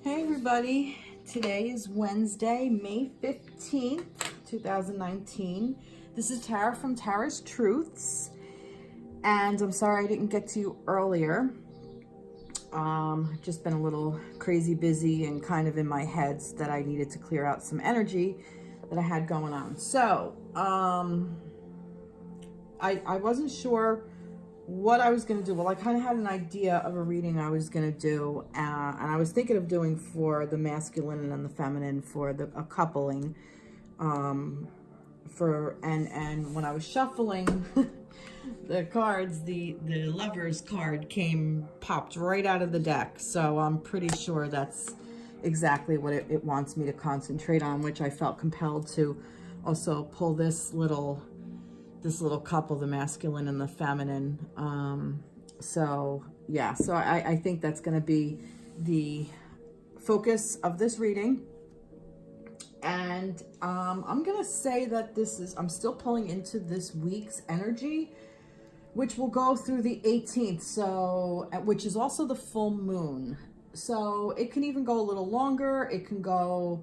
Hey everybody, today is Wednesday, May 15th, 2019. This is Tara from Tara's Truths, and I'm sorry I didn't get to you earlier. Just been a little crazy busy and kind of in my head that I needed to clear out some energy that I had going on. So, I wasn't sure what I was going to do. Well, I kind of had an idea of a reading I was going to do, and I was thinking of doing for the masculine and the feminine for a coupling, and when I was shuffling the cards, the Lovers card popped right out of the deck, so I'm pretty sure that's exactly what it wants me to concentrate on, which I felt compelled to also pull this little couple, the masculine and the feminine. So yeah, so I think that's going to be the focus of this reading. And I'm going to say that I'm still pulling into this week's energy, which will go through the 18th, so which is also the full moon. So it can even go a little longer. It can go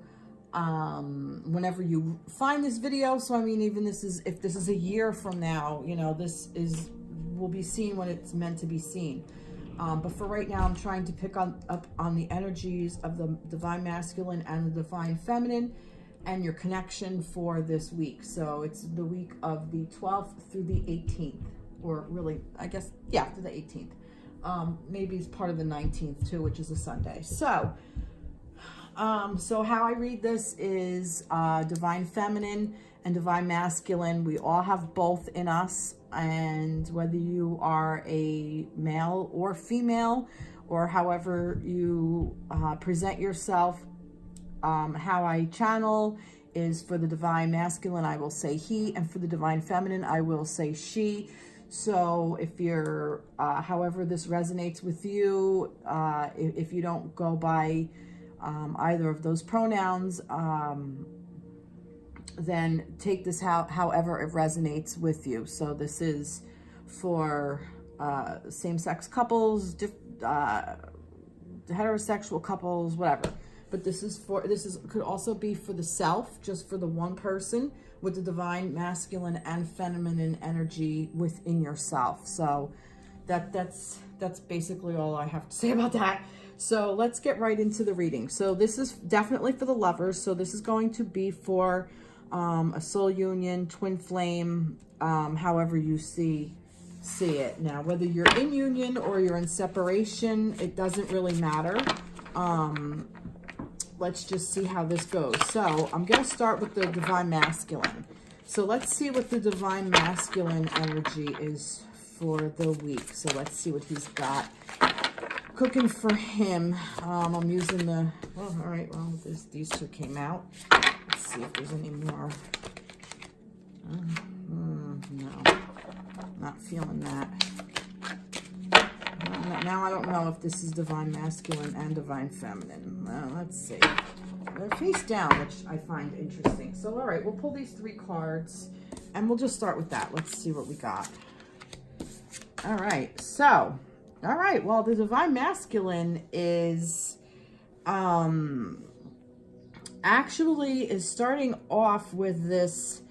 whenever you find this video. So I mean, even if this is a year from now, you know, will be seen when it's meant to be seen. But for right now, I'm trying to pick up on the energies of the divine masculine and the divine feminine and your connection for this week. So it's the week of the 12th through the 18th, or really, I guess, yeah, through the 18th. Maybe it's part of the 19th too, which is a Sunday. So how I read this is divine feminine and divine masculine. We all have both in us, and whether you are a male or female, or however you present yourself, how I channel is for the divine masculine, I will say he, and for the divine feminine, I will say she. So if you're, however this resonates with you, if you don't go by either of those pronouns, then take this however it resonates with you. So this is for same-sex couples, heterosexual couples, whatever. But this could also be for the self, just for the one person with the divine masculine and feminine energy within yourself. So that's basically all I have to say about that. So let's get right into the reading. So this is definitely for the lovers. So this is going to be for a soul union, twin flame, however you see it. Now, whether you're in union or you're in separation, it doesn't really matter. Let's just see how this goes. So I'm going to start with the divine masculine. So let's see what the divine masculine energy is for the week. So let's see what he's got cooking for him. I'm using all right, well, these two came out. Let's see if there's any more. No, not feeling that. Now I don't know if this is divine masculine and divine feminine. Let's see. They're face down, which I find interesting. So, all right, we'll pull these 3 cards, and we'll just start with that. Let's see what we got. All right, so... all right, well, the divine masculine is actually is starting off with this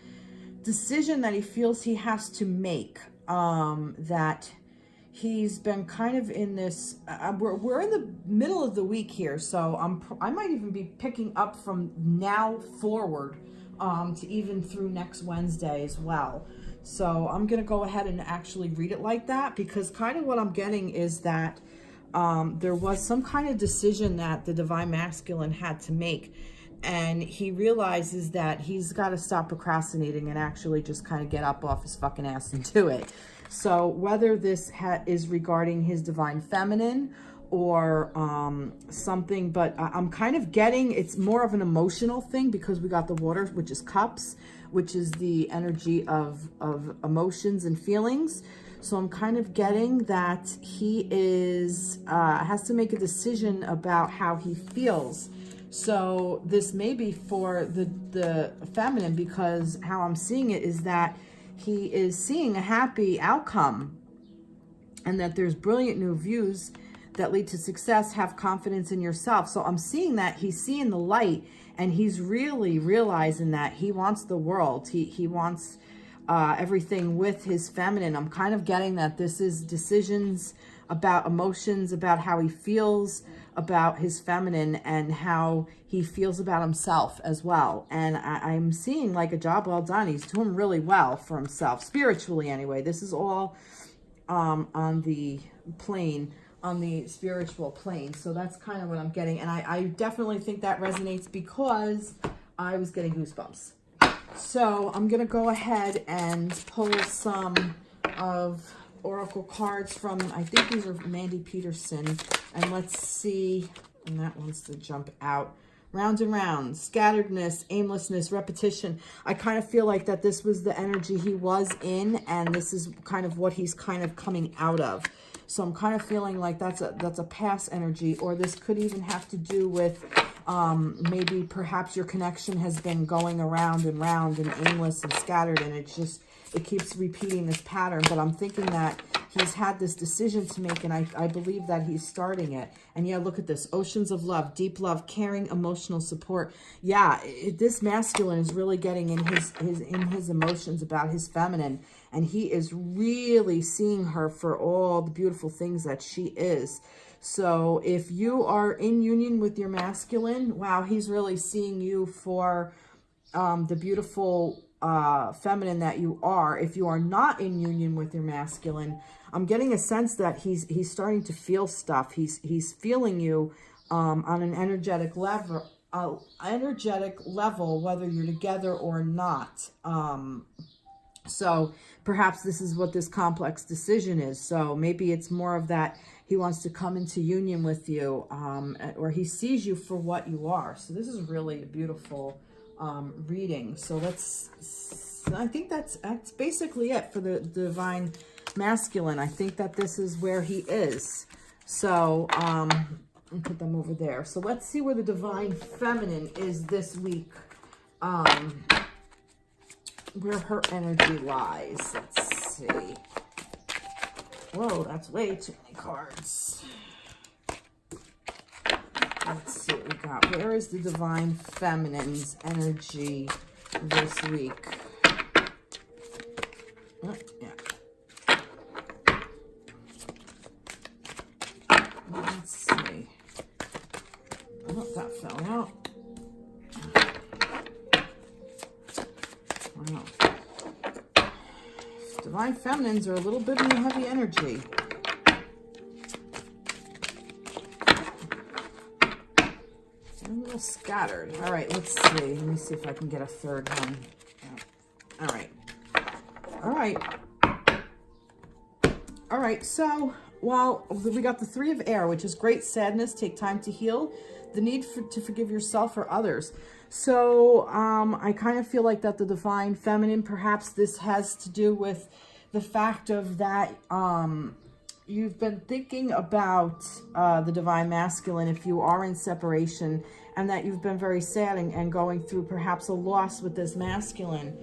decision that he feels he has to make, that he's been kind of in this, we're in the middle of the week here, so I might even be picking up from now forward to even through next Wednesday as well. So I'm going to go ahead and actually read it like that, because kind of what I'm getting is that there was some kind of decision that the divine masculine had to make. And he realizes that he's got to stop procrastinating and actually just kind of get up off his fucking ass and do it. So whether this is regarding his divine feminine or something, but I'm kind of getting it's more of an emotional thing, because we got the water, which is cups, which is the energy of emotions and feelings. So I'm kind of getting that he has to make a decision about how he feels. So this may be for the feminine, because how I'm seeing it is that he is seeing a happy outcome, and that there's brilliant new views that lead to success. Have confidence in yourself. So I'm seeing that he's seeing the light, and he's really realizing that he wants the world. He wants everything with his feminine. I'm kind of getting that this is decisions about emotions, about how he feels about his feminine and how he feels about himself as well. And I'm seeing like a job well done. He's doing really well for himself, spiritually anyway. This is all on the plane, on the spiritual plane. So that's kind of what I'm getting. And I definitely think that resonates because I was getting goosebumps. So I'm going to go ahead and pull some of oracle cards from, I think these are Mandy Peterson, and let's see, and that wants to jump out. Round and round, scatteredness, aimlessness, repetition. I kind of feel like that this was the energy he was in, and this is kind of what he's kind of coming out of. So I'm kind of feeling like that's a past energy, or this could even have to do with maybe perhaps your connection has been going around and round and aimless and scattered, and it keeps repeating this pattern. But I'm thinking that he's had this decision to make, and I believe that he's starting it. And yeah, look at this. Oceans of love, deep love, caring, emotional support. Yeah, this masculine is really getting in his emotions about his feminine. And he is really seeing her for all the beautiful things that she is. So if you are in union with your masculine, wow, he's really seeing you for the beautiful feminine that you are. If you are not in union with your masculine, I'm getting a sense that he's starting to feel stuff. He's feeling you on an energetic level, whether you're together or not. So perhaps this is what this complex decision is. So maybe it's more of that he wants to come into union with you, or he sees you for what you are. So this is really a beautiful reading. So I think that's basically it for the divine masculine. I think that this is where he is. So I'll put them over there. So let's see where the divine feminine is this week. Where her energy lies. Let's see. Whoa, that's way too many cards. Let's see what we got. Where is the divine feminine's energy this week? Yeah. Let's see. Oh, that fell out. Wow. Divine feminines are a little bit in heavy energy. A little scattered. All right, let's see. Let me see if I can get a third one. Yeah. All right. All right. All right. So, well, we got the Three of Air, which is great sadness. Take time to heal. The need to forgive yourself or others. So I kind of feel like that the divine feminine, perhaps this has to do with the fact of that you've been thinking about the divine masculine if you are in separation, and that you've been very sad and going through perhaps a loss with this masculine.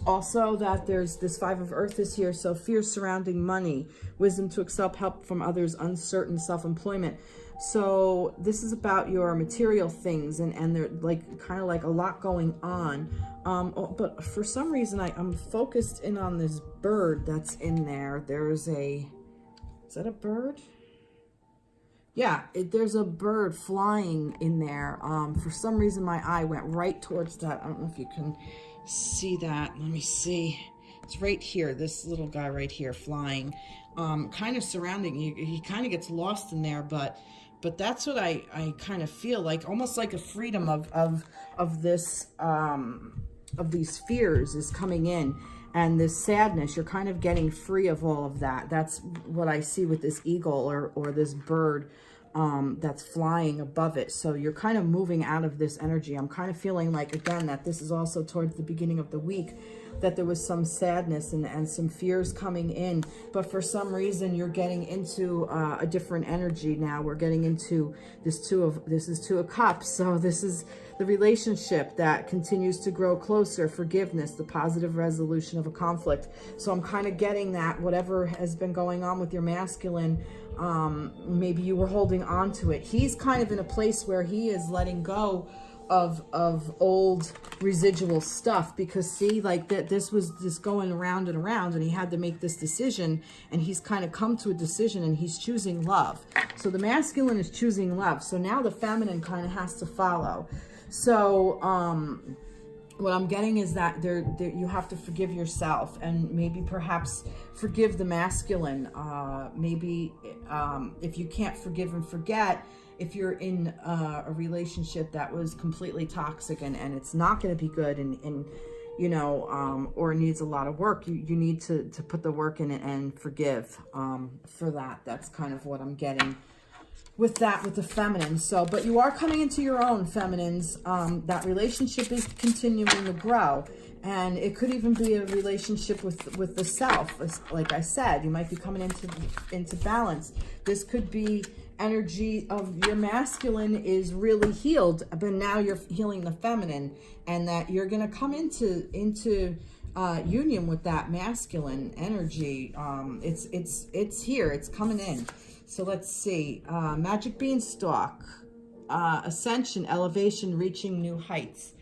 Also that there's this Five of Earth is here, so fear surrounding money, wisdom to accept help from others, uncertain self-employment. So this is about your material things, and they're like kind of like a lot going on. But for some reason I'm focused in on this bird that's in there. There's is that a bird? Yeah, there's a bird flying in there. For some reason my eye went right towards that. I don't know if you can see that. Let me see. It's right here, this little guy right here flying, kind of surrounding you. He kind of gets lost in there, but that's what I kind of feel like, almost like a freedom of this of these fears is coming in, and this sadness, you're kind of getting free of all of that. That's what I see with this eagle or this bird that's flying above it. So you're kind of moving out of this energy. I'm kind of feeling like, again, that this is also towards the beginning of the week that there was some sadness and some fears coming in, but for some reason you're getting into a different energy now. We're getting into this is Two of Cups. So this is the relationship that continues to grow closer, forgiveness, the positive resolution of a conflict. So I'm kind of getting that whatever has been going on with your masculine, maybe you were holding on to it. He's kind of in a place where he is letting go of old residual stuff, because see, like this was just going around and around, and he had to make this decision, and he's kind of come to a decision, and he's choosing love. So the masculine is choosing love. So now the feminine kind of has to follow. So what I'm getting is that you have to forgive yourself, and maybe perhaps forgive the masculine. Maybe if you can't forgive and forget, if you're in a relationship that was completely toxic and it's not going to be good, and you know, or needs a lot of work, you need to put the work in it and forgive for that. That's kind of what I'm getting with that, with the feminine. So, but you are coming into your own, feminines. That relationship is continuing to grow, and it could even be a relationship with the self. Like I said, you might be coming into balance. This could be energy of your masculine is really healed, but now you're healing the feminine, and that you're going to come into union with that masculine energy. It's here, it's coming in. So let's see, Magic Beanstalk, ascension, elevation, reaching new heights.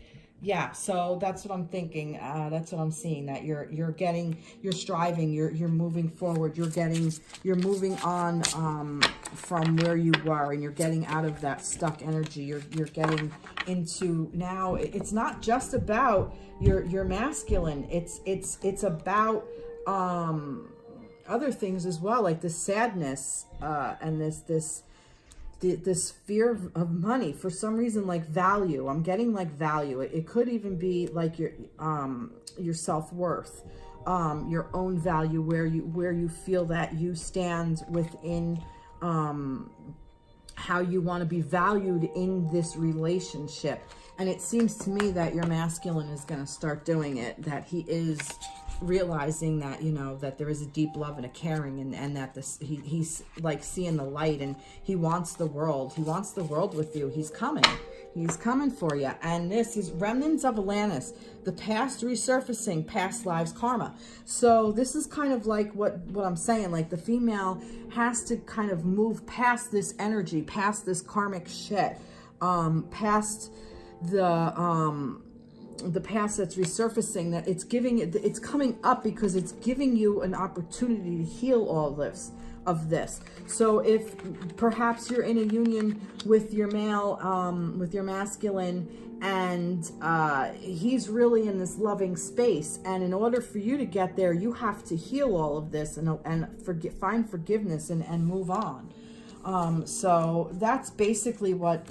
Yeah, so that's what I'm thinking. That's what I'm seeing, that you're striving, you're moving forward, you're moving on from where you were, and you're getting out of that stuck energy. You're getting into, now it's not just about your masculine, it's about other things as well, like the sadness and this fear of money. For some reason, like value, I'm getting like value. It could even be like your self-worth, your own value, where you feel that you stand within how you want to be valued in this relationship. And it seems to me that your masculine is going to start doing it, that he is realizing that, you know, that there is a deep love and a caring, and that he's like seeing the light, and he wants the world with you. He's coming for you. And this is remnants of Atlantis, the past resurfacing, past lives karma. So this is kind of like what I'm saying, like the female has to kind of move past this energy, past this karmic shit, past the past that's resurfacing, that it's coming up because it's giving you an opportunity to heal all of this. So if perhaps you're in a union with your male, with your masculine, and he's really in this loving space, and in order for you to get there, you have to heal all of this and find forgiveness and move on. So that's basically what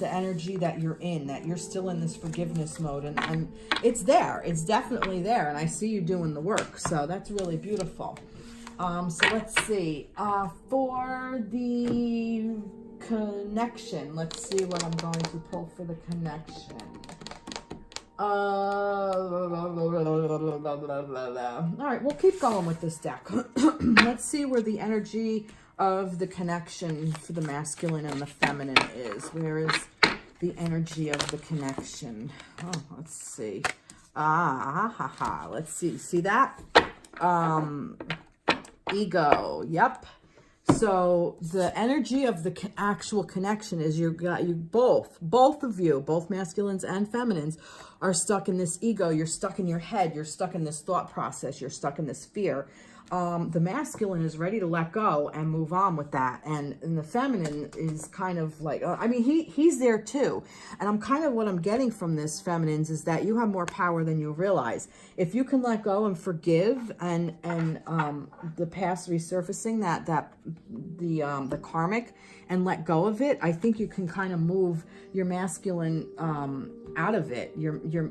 the energy that you're in, that you're still in this forgiveness mode, and it's there, it's definitely there, and I see you doing the work. So that's really beautiful. So let's see, for the connection, let's see what I'm going to pull for the connection. All right, we'll keep going with this deck. Let's see where the energy of the connection for the masculine and the feminine is. Where is the energy of the connection? Oh, let's see. Let's see. See that? Ego. Yep. So the energy of the actual connection is you both of you, both masculines and feminines, are stuck in this ego. You're stuck in your head. You're stuck in this thought process. You're stuck in this fear. The masculine is ready to let go and move on with that, and the feminine is kind of like, I mean, he's there too. And what I'm getting from this, feminines, is that you have more power than you realize. If you can let go and forgive, and the past resurfacing, the karmic, and let go of it, I think you can kind of move your masculine out of it,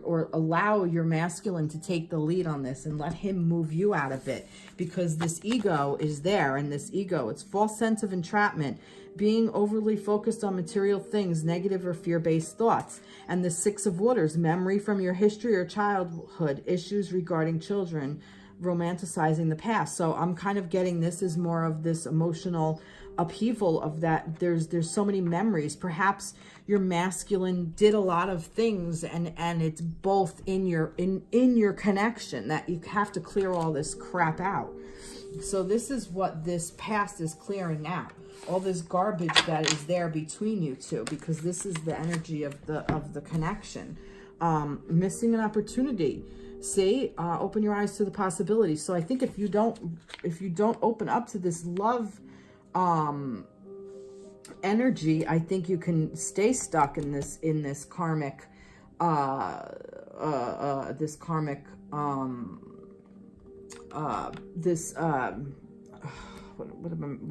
or allow your masculine to take the lead on this and let him move you out of it, because this ego is there, and this ego, it's false sense of entrapment, being overly focused on material things, negative or fear-based thoughts. And the Six of Waters, memory from your history or childhood, issues regarding children, romanticizing the past. So I'm kind of getting this as more of this emotional upheaval of that. There's so many memories. Perhaps your masculine did a lot of things, and it's both in your connection that you have to clear all this crap out. So this is what this past is clearing out. All this garbage that is there between you two, because this is the energy of the connection. Missing an opportunity. See, open your eyes to the possibilities. So I think if you don't open up to this love energy, I think you can stay stuck in this karmic what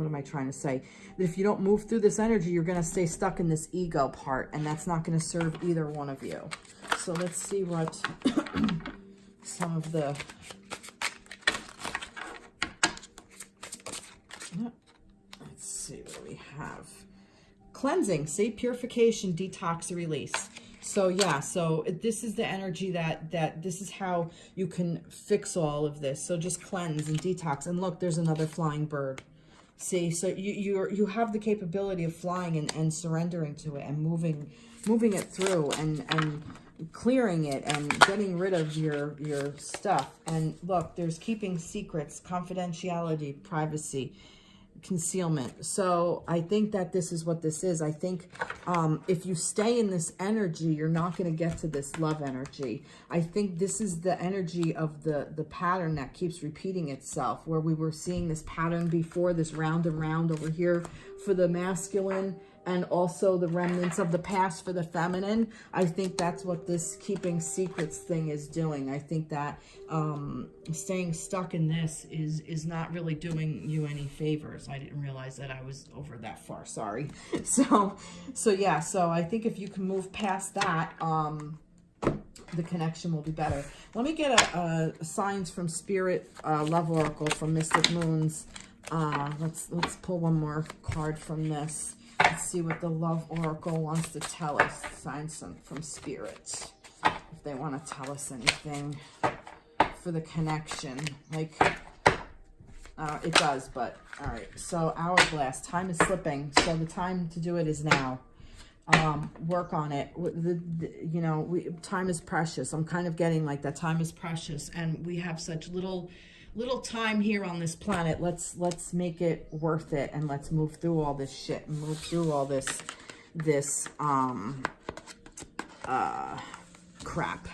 am I trying to say? That if you don't move through this energy, you're going to stay stuck in this ego part, and that's not going to serve either one of you. So let's see what some of the let's see what we have. Cleansing, see, purification, detox, release. So yeah, so this is the energy that this is how you can fix all of this. So just cleanse and detox. And look, there's another flying bird. See, so you have the capability of flying and surrendering to it and moving it through and clearing it and getting rid of your stuff. And look, there's keeping secrets, confidentiality, privacy, concealment. So I think that this is what this is. I think if you stay in this energy, you're not going to get to this love energy. I think this is the energy of the pattern that keeps repeating itself, where we were seeing this pattern before, this round and round over here for the masculine, and also the remnants of the past for the feminine. I think that's what this keeping secrets thing is doing. I think that staying stuck in this is not really doing you any favors. I didn't realize that I was over that far. Sorry. So yeah. So I think if you can move past that, the connection will be better. Let me get a signs from Spirit Love Oracle from Mystic Moons. Let's pull one more card from this. Let's see what the Love Oracle wants to tell us. Signs from Spirit. If they want to tell us anything for the connection. Like, it does, but all right. So hourglass, time is slipping. So the time to do it is now. Work on it. Time is precious. I'm kind of getting like that. Time is precious. And we have such little time here on this planet. Let's make it worth it, and let's move through all this shit and move through all this crap,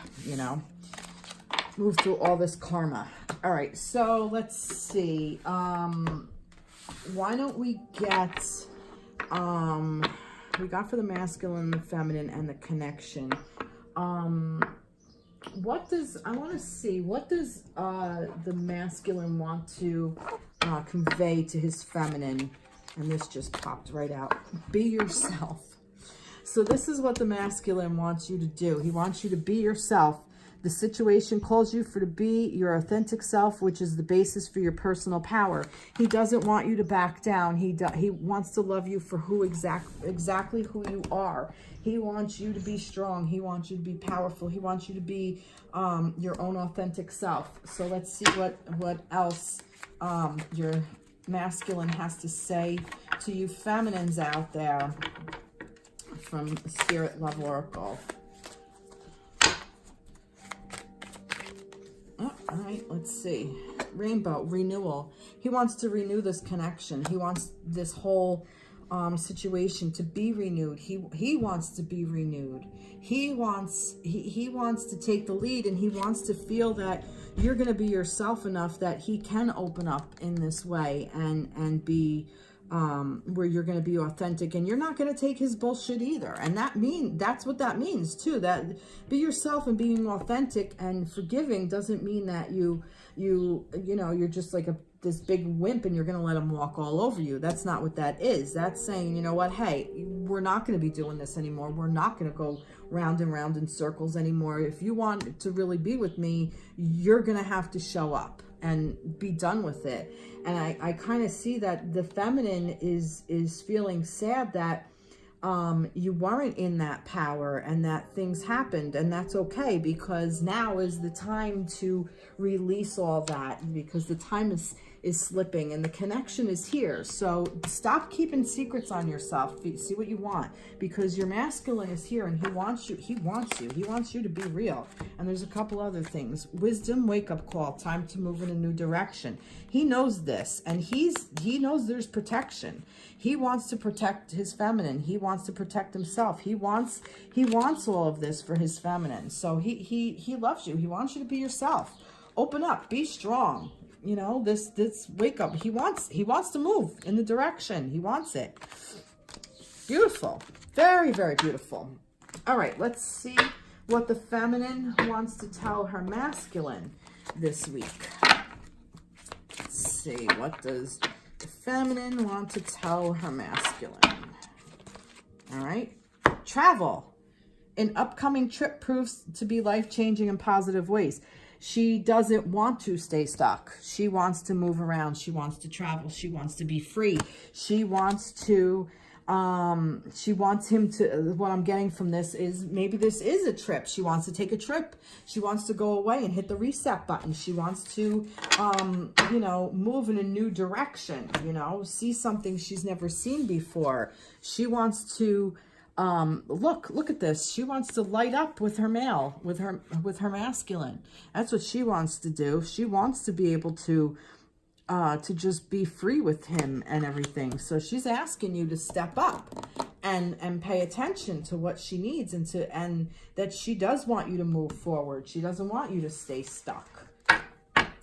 move through all this karma. All right, so let's see. Why don't we get we got for the masculine, the feminine, and the connection. What does the masculine want to convey to his feminine? And this just popped right out. Be yourself. So this is what the masculine wants you to do. He wants you to be yourself. The situation calls you to be your authentic self, which is the basis for your personal power. He doesn't want you to back down. He wants to love you for exactly who you are. He wants you to be strong. He wants you to be powerful. He wants you to be your own authentic self. So let's see what else your masculine has to say to you feminines out there from Spirit Love Oracle. All right, let's see. Rainbow, renewal. He wants to renew this connection. He wants this whole situation to be renewed. He wants to be renewed. He wants to take the lead, and he wants to feel that you're going to be yourself enough that he can open up in this way and be where you're going to be authentic, and you're not going to take his bullshit either. And that's what that means too. That be yourself, and being authentic and forgiving doesn't mean that you're just like this big wimp and you're going to let him walk all over you. That's not what that is. That's saying, you know what, hey, we're not going to be doing this anymore. We're not going to go round and round in circles anymore. If you want to really be with me, you're going to have to show up. and be done with it. And I kind of see that the feminine is feeling sad that you weren't in that power and that things happened, and that's okay, because now is the time to release all that, because the time is slipping and the connection is here. So stop keeping secrets on yourself. See what you want, because your masculine is here and he wants you. He wants you to be real. And there's a couple other things. Wisdom, wake up call, time to move in a new direction. He knows this, and he knows there's protection. He wants to protect his feminine. He wants to protect himself. He wants all of this for his feminine. So he loves you. He wants you to be yourself. Open up, be strong. You know, this wake up. He wants to move in the direction. He wants it. Beautiful. Very, very beautiful. All right, let's see what the feminine wants to tell her masculine this week. Let's see, what does the feminine want to tell her masculine? All right. Travel. An upcoming trip proves to be life-changing in positive ways. She doesn't want to stay stuck. She wants to move around. She wants to travel. She wants to be free. She wants him to, what I'm getting from this is maybe this is a trip. She wants to take a trip. She wants to go away and hit the reset button. She wants to, you know, move in a new direction, you know, see something she's never seen before. She wants to, look at this. She wants to light up with her male, with her masculine. That's what she wants to do. She wants to be able to just be free with him and everything. So she's asking you to step up and pay attention to what she needs, and that she does want you to move forward. She doesn't want you to stay stuck.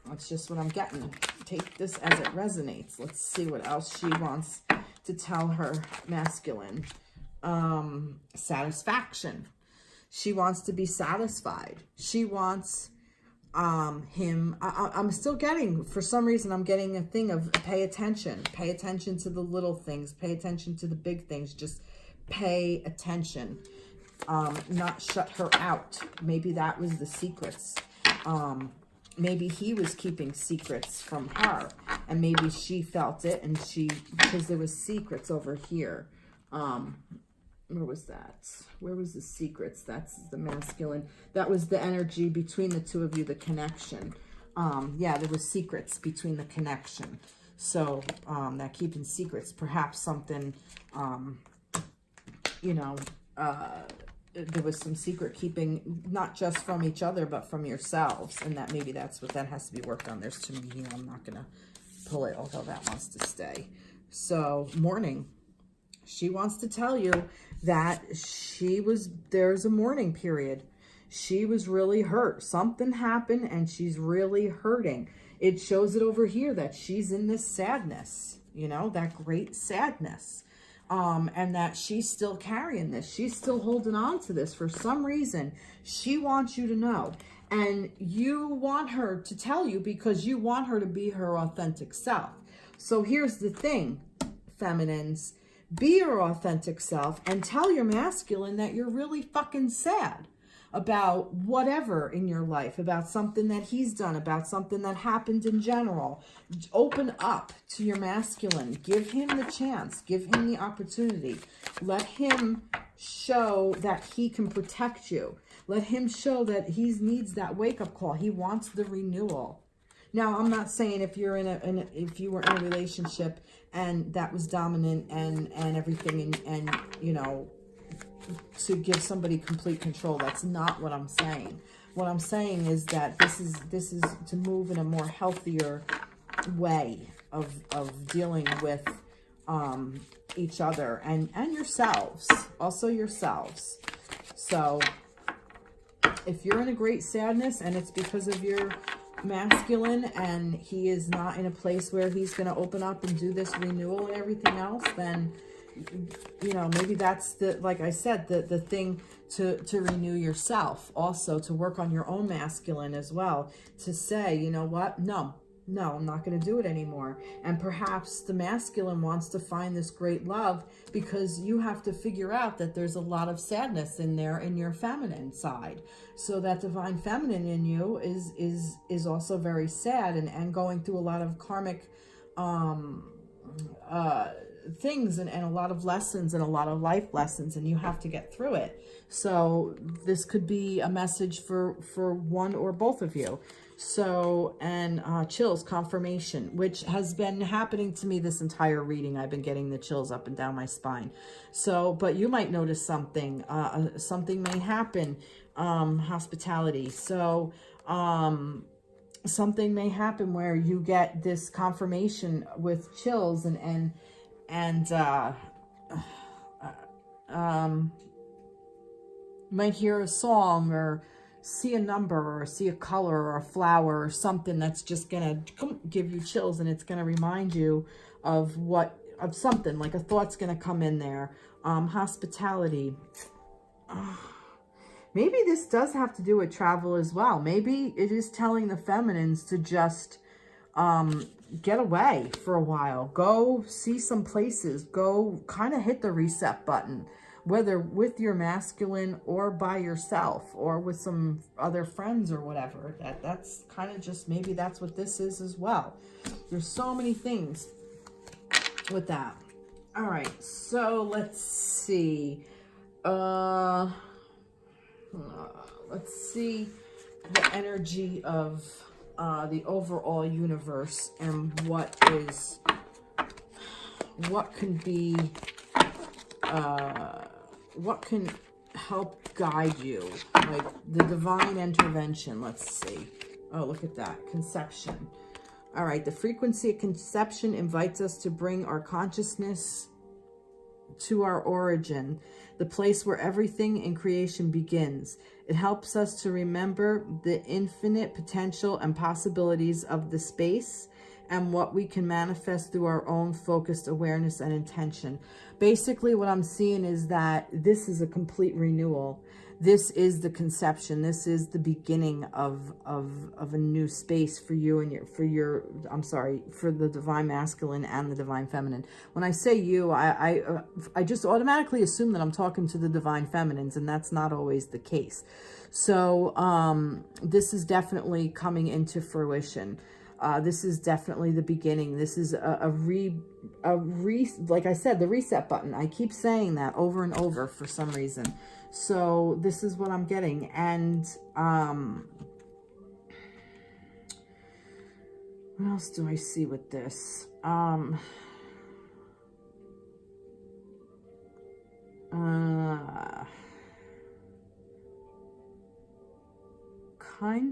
That's just what I'm getting. Take this as it resonates. Let's see what else she wants to tell her masculine. Satisfaction. She wants to be satisfied. She wants him. I'm still getting, for some reason, I'm getting a thing of pay attention to the little things, pay attention to the big things, just pay attention, not shut her out. Maybe that was the secrets. Maybe he was keeping secrets from her, and maybe she felt it, and because there was secrets over here. Where was that? Where was the secrets? That's the masculine. That was the energy between the two of you, the connection. Yeah, there was secrets between the connection. So that keeping secrets, perhaps something, you know, there was some secret keeping, not just from each other, but from yourselves. And that maybe that's what that has to be worked on. There's too many here. I'm not going to pull it, although that wants to stay. So mourning. She wants to tell you that there's a mourning period. She was really hurt. Something happened and she's really hurting. It shows it over here that she's in this sadness, you know, that great sadness. And that she's still carrying this. She's still holding on to this for some reason. She wants you to know. And you want her to tell you because you want her to be her authentic self. So here's the thing, feminines. Be your authentic self and tell your masculine that you're really fucking sad about whatever in your life, about something that he's done, about something that happened in general. Open up to your masculine. Give him the chance. Give him the opportunity. Let him show that he can protect you. Let him show that he needs that wake-up call. He wants the renewal. Now, I'm not saying if you're if you were in a relationship and that was dominant and everything, and you know, to give somebody complete control. That's not what I'm saying. What I'm saying is that this is to move in a more healthier way of dealing with each other and yourselves, also yourselves. So if you're in a great sadness and it's because of your masculine and he is not in a place where he's going to open up and do this renewal and everything else, then, you know, maybe that's the, like I said, the thing to renew yourself, also to work on your own masculine as well, to say, you know what, no, No, I'm not going to do it anymore. And perhaps the masculine wants to find this great love because you have to figure out that there's a lot of sadness in there in your feminine side. So that divine feminine in you is also very sad and going through a lot of karmic things and a lot of lessons and a lot of life lessons, and you have to get through it. So this could be a message for one or both of you. So, and chills, confirmation, which has been happening to me this entire reading. I've been getting the chills up and down my spine. So, but you might notice something, something may happen, hospitality. So, something may happen where you get this confirmation with chills and might hear a song or see a number or see a color or a flower or something that's just gonna give you chills, and it's gonna remind you of something, like a thought's gonna come in there. Hospitality. Maybe this does have to do with travel as well. Maybe it is telling the feminines to just get away for a while. Go see some places. Go kind of hit the reset button, whether with your masculine or by yourself or with some other friends or whatever. That's kind of just, maybe that's what this is as well. There's so many things with that. All right, so let's see. Let's see the energy of the overall universe and what can be, what can help guide you, like the divine intervention. Let's see. Oh, look at that. Conception. All right. The frequency of conception invites us to bring our consciousness to our origin, the place where everything in creation begins. It helps us to remember the infinite potential and possibilities of the space and what we can manifest through our own focused awareness and intention. Basically, what I'm seeing is that this is a complete renewal. This is the conception. This is the beginning of a new space for you and for the divine masculine and the divine feminine. When I say you, I just automatically assume that I'm talking to the divine feminines, and that's not always the case. So this is definitely coming into fruition. This is definitely the beginning. This is like I said, the reset button. I keep saying that over and over for some reason. So this is what I'm getting. And what else do I see with this? Kind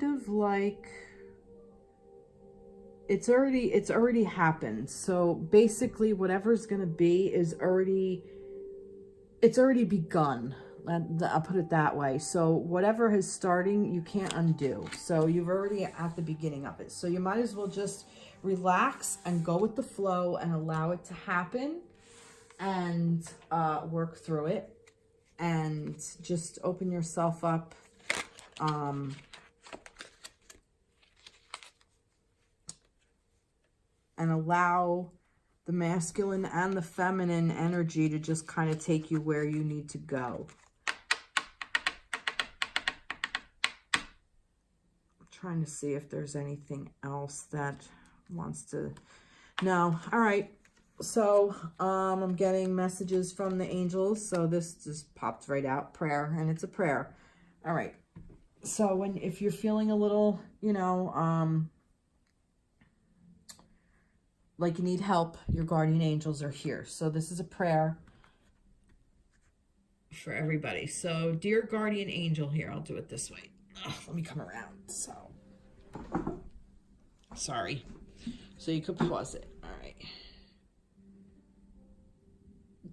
of like it's already happened. So basically whatever's going to be is it's already begun. I'll put it that way. So whatever is starting, you can't undo. So you've already at the beginning of it. So you might as well just relax and go with the flow and allow it to happen and work through it and just open yourself up. And allow the masculine and the feminine energy to just kind of take you where you need to go. I'm trying to see if there's anything else that wants to... No. All right. So I'm getting messages from the angels. So this just popped right out. Prayer. And it's a prayer. All right. So if you're feeling a little, like you need help, your guardian angels are here. So this is a prayer for everybody. So dear guardian angel, here, I'll do it this way. Let me come around. So, sorry. So you could pause it. All right.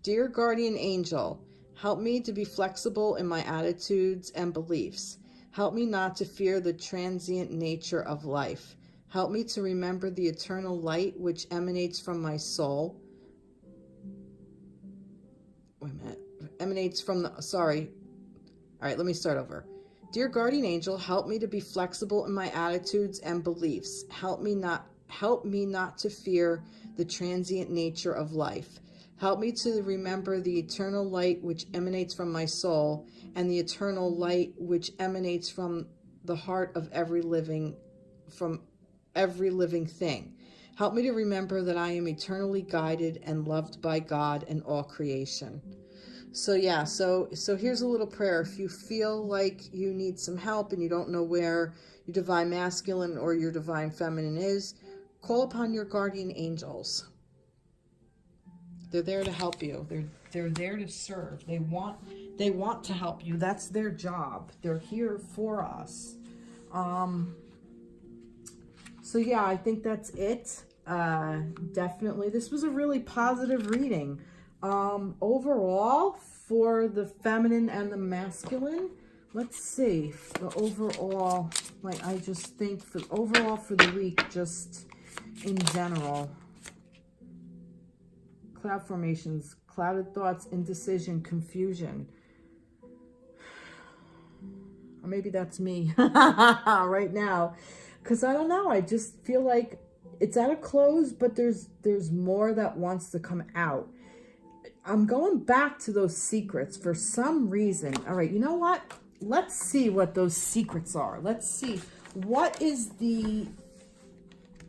Dear guardian angel, help me to be flexible in my attitudes and beliefs. Help me not to fear the transient nature of life. Help me to remember the eternal light which emanates from my soul. Wait a minute. Emanates from the... Sorry. All right, let me start over. Dear guardian angel, help me to be flexible in my attitudes and beliefs. Help me not Help me not to fear the transient nature of life. Help me to remember the eternal light which emanates from my soul, and the eternal light which emanates from the heart of every living thing. Help me to remember that I am eternally guided and loved by God and all creation. So yeah, so here's a little prayer. If you feel like you need some help and you don't know where your divine masculine or your divine feminine is, call upon your guardian angels. They're there to help you. They're there to serve. They want to help you. That's their job. They're here for us. So yeah, I think that's it. Definitely, this was a really positive reading. Overall, for the feminine and the masculine, let's see, the overall, like, I just think for overall for the week, just in general, cloud formations, clouded thoughts, indecision, confusion. Or maybe that's me right now, because I don't know, I just feel like it's at a close, but there's more that wants to come out. I'm going back to those secrets for some reason. All right, you know what? Let's see what those secrets are. Let's see. What is the...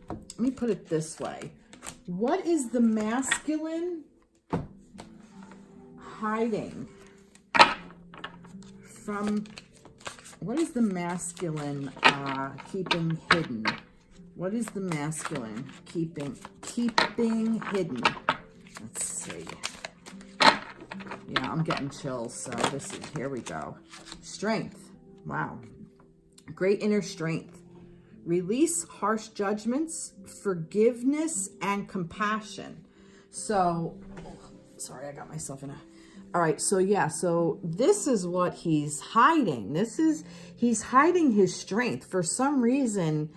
Let me put it this way. What is the masculine hiding from... What is the masculine keeping hidden? What is the masculine keeping hidden? Let's see. Yeah, I'm getting chills, so this is, here we go. Strength. Wow. Great inner strength. Release harsh judgments, forgiveness, and compassion. So, sorry, I got myself in a... All right, so yeah, so this is what he's hiding. He's hiding his strength. For some reason,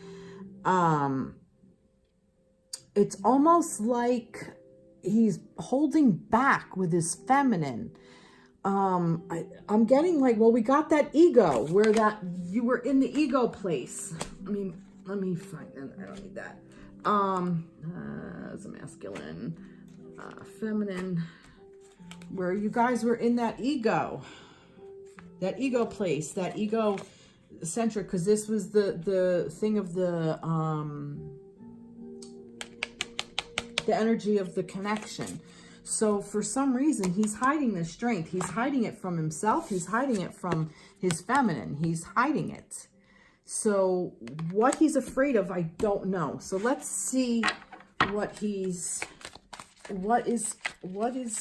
it's almost like he's holding back with his feminine. I'm getting like, well, we got that ego where that you were in the ego place. I mean, let me find it. I don't need that. As a masculine, feminine, where you guys were in that ego place, that ego centric, because this was the thing of the energy of the connection. So for some reason, he's hiding this strength. He's hiding it from himself. He's hiding it from his feminine. He's hiding it. So what he's afraid of, I don't know. So let's see what is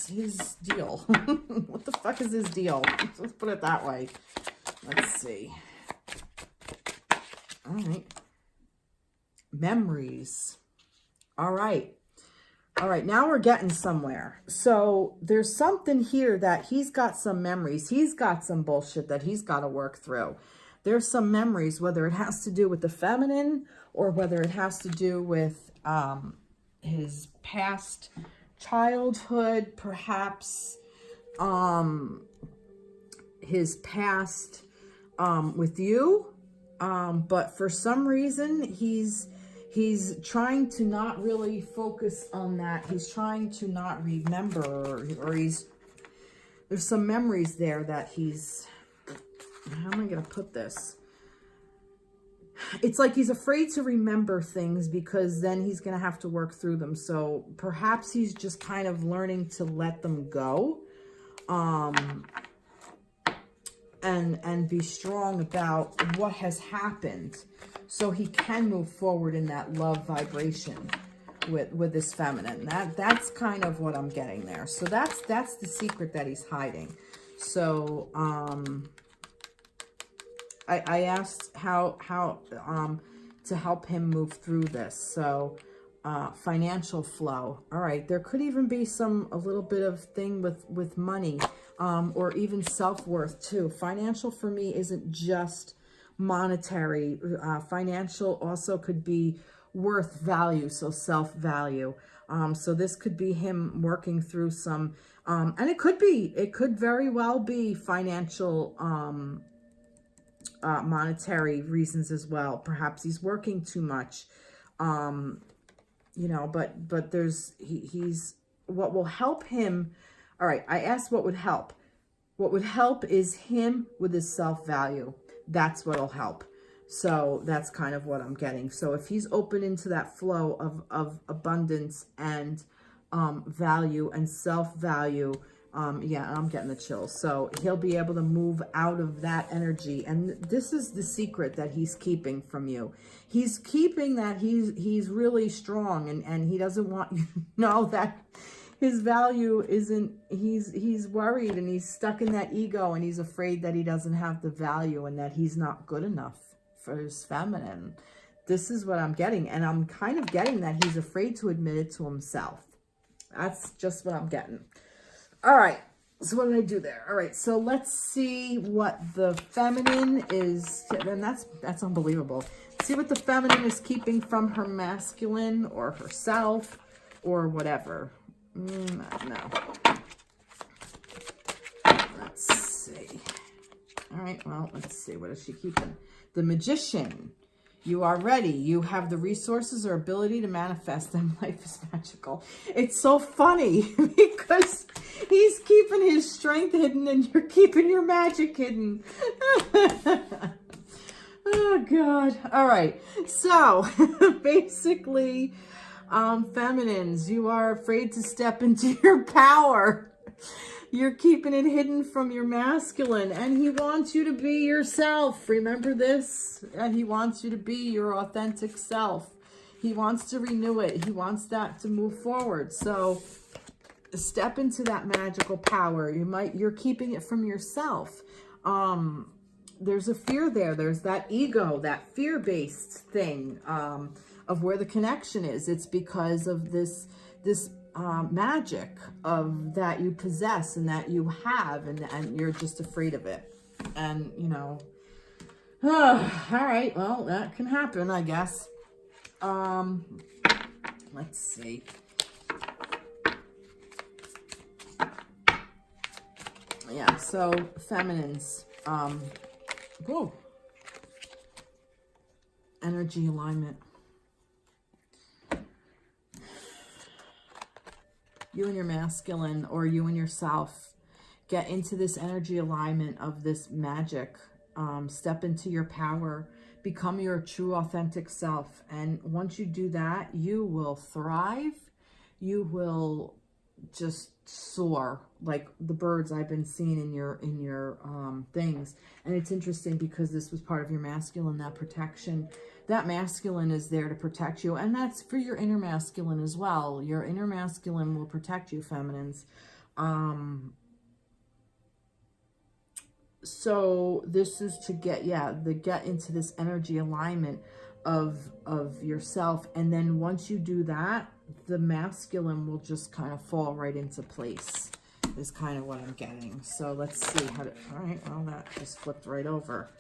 his deal? What the fuck is his deal? Let's put it that way. Let's see. All right. Memories. All right. All right, now we're getting somewhere. So there's something here that he's got some memories. He's got some bullshit that he's got to work through. There's some memories, whether it has to do with the feminine or whether it has to do with his past childhood, perhaps his past with you. But for some reason, he's trying to not really focus on that. He's trying to not remember, or there's some memories there that he's, how am I going to put this? It's like he's afraid to remember things because then he's going to have to work through them. So perhaps he's just kind of learning to let them go. And be strong about what has happened, so he can move forward in that love vibration with his feminine. That's kind of what I'm getting there. So that's the secret that he's hiding. So I asked how to help him move through this. So financial flow. All right, there could even be a little bit of thing with money, or even self-worth too. Financial for me isn't just monetary. Financial also could be worth value, so self-value. So this could be him working through some, and it could very well be financial, monetary reasons as well. Perhaps he's working too much. you know, but there's, he's, what will help him. All right, I asked what would help. What would help is him with his self-value. That's what'll help. So that's kind of what I'm getting. So if he's open into that flow of abundance and value and self-value, yeah, I'm getting the chills. So he'll be able to move out of that energy. And this is the secret that he's keeping from you. He's keeping that he's really strong, and he doesn't want you to know that his value isn't, he's worried and he's stuck in that ego, and he's afraid that he doesn't have the value and that he's not good enough for his feminine. This is what I'm getting. And I'm kind of getting that he's afraid to admit it to himself. That's just what I'm getting. All right. So what did I do there? All right. So let's see what the feminine is. And that's unbelievable. See what the feminine is keeping from her masculine or herself or whatever. No. Let's see. All right. Well, let's see. What is she keeping? The Magician. You are ready. You have the resources or ability to manifest them. Life is magical. It's so funny because he's keeping his strength hidden and you're keeping your magic hidden. Oh, God. All right. So basically, feminines, you are afraid to step into your power. You're keeping it hidden from your masculine, and he wants you to be yourself. Remember this? And he wants you to be your authentic self. He wants to renew it. He wants that to move forward. So step into that magical power. You're keeping it from yourself. There's a fear there. There's that ego, that fear-based thing of where the connection is. It's because of this magic of that you possess and that you have, and you're just afraid of it. And you know, all right, well, that can happen, I guess. Let's see. Yeah, so feminines, whoa, energy alignment. You and your masculine, or you and yourself, get into this energy alignment of this magic. Step into your power, become your true authentic self. And once you do that, you will thrive. You will just soar like the birds I've been seeing in your things. And it's interesting because this was part of your masculine, that protection. That masculine is there to protect you, and that's for your inner masculine as well. Your inner masculine will protect you, feminines. So this is to get into this energy alignment of yourself, and then once you do that, the masculine will just kind of fall right into place. Is kind of what I'm getting. So let's see how to. All right, well, that just flipped right over.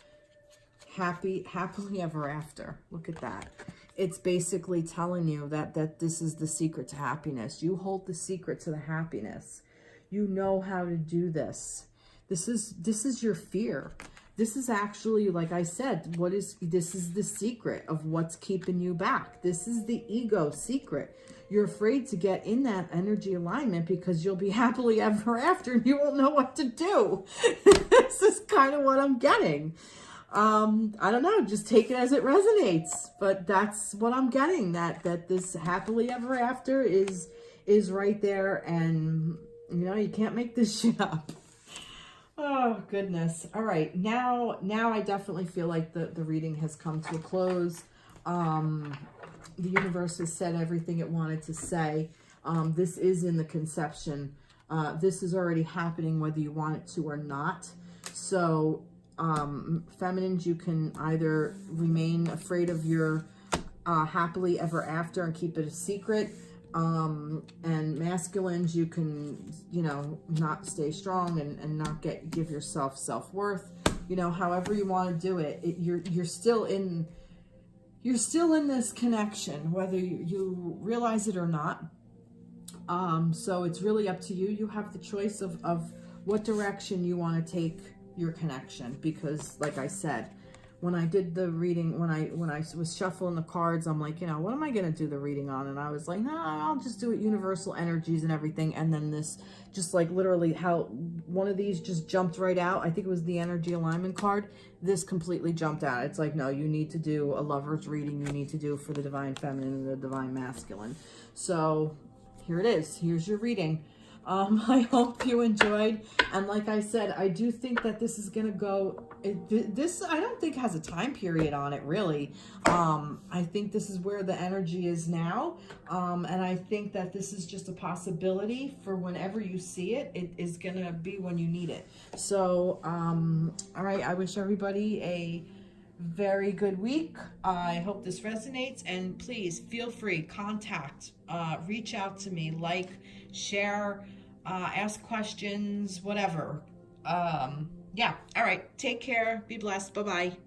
Happily ever after. Look at that. It's basically telling you that this is the secret to happiness. You hold the secret to the happiness. You know how to do this. This is your fear. This is actually, like I said, this is the secret of what's keeping you back. This is the ego secret. You're afraid to get in that energy alignment because you'll be happily ever after and you won't know what to do. This is kind of what I'm getting. I don't know, just take it as it resonates, but that's what I'm getting, that this happily ever after is right there, and you know, you can't make this shit up. Oh goodness. All right, now I definitely feel like the reading has come to a close. The universe has said everything it wanted to say. This is in the conception. This is already happening whether you want it to or not. So feminines, you can either remain afraid of your happily ever after and keep it a secret, and masculines, you can, you know, not stay strong and not give yourself self-worth, you know, however you want to do it. You're still in this connection, whether you realize it or not. So it's really up to you. You have the choice of what direction you want to take your connection, because like I said, when I did the reading, when I was shuffling the cards, I'm like, you know, what am I going to do the reading on? And I was like, no, I'll just do it universal energies and everything. And then this just like literally how one of these just jumped right out. I think it was the energy alignment card. This completely jumped out. It's like, no, you need to do a lover's reading. You need to do for the divine feminine and the divine masculine. So here it is. Here's your reading. I hope you enjoyed. And like I said, I do think that this is going to go, this I don't think has a time period on it, really. I think this is where the energy is now. And I think that this is just a possibility for whenever you see it, it is going to be when you need it. So, all right, I wish everybody a very good week. I hope this resonates, and please feel free, contact, reach out to me, like, share, ask questions, whatever. Yeah. All right. Take care. Be blessed. Bye-bye.